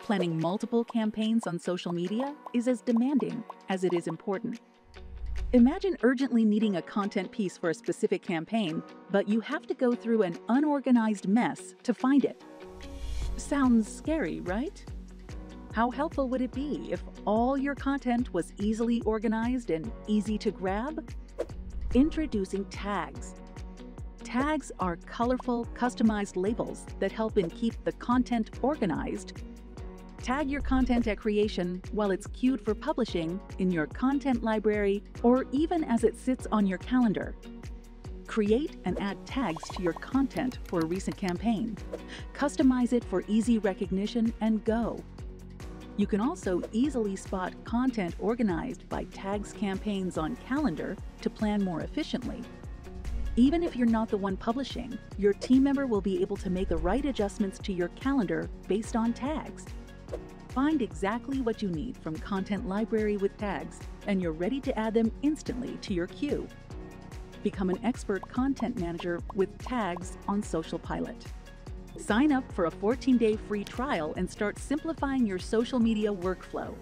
Planning multiple campaigns on social media is as demanding as it is important. Imagine urgently needing a content piece for a specific campaign, but you have to go through an unorganized mess to find it. Sounds scary, right? How helpful would it be if all your content was easily organized and easy to grab? Introducing tags. Tags are colorful, customized labels that help in keep the content organized. Tag your content at creation while it's queued for publishing in your content library or even as it sits on your calendar. Create and add tags to your content for a recent campaign. Customize it for easy recognition and go. You can also easily spot content organized by tags campaigns on calendar to plan more efficiently. Even if you're not the one publishing, your team member will be able to make the right adjustments to your calendar based on tags. Find exactly what you need from Content Library with tags, and you're ready to add them instantly to your queue. Become an expert content manager with tags on SocialPilot. Sign up for a 14-day free trial and start simplifying your social media workflow.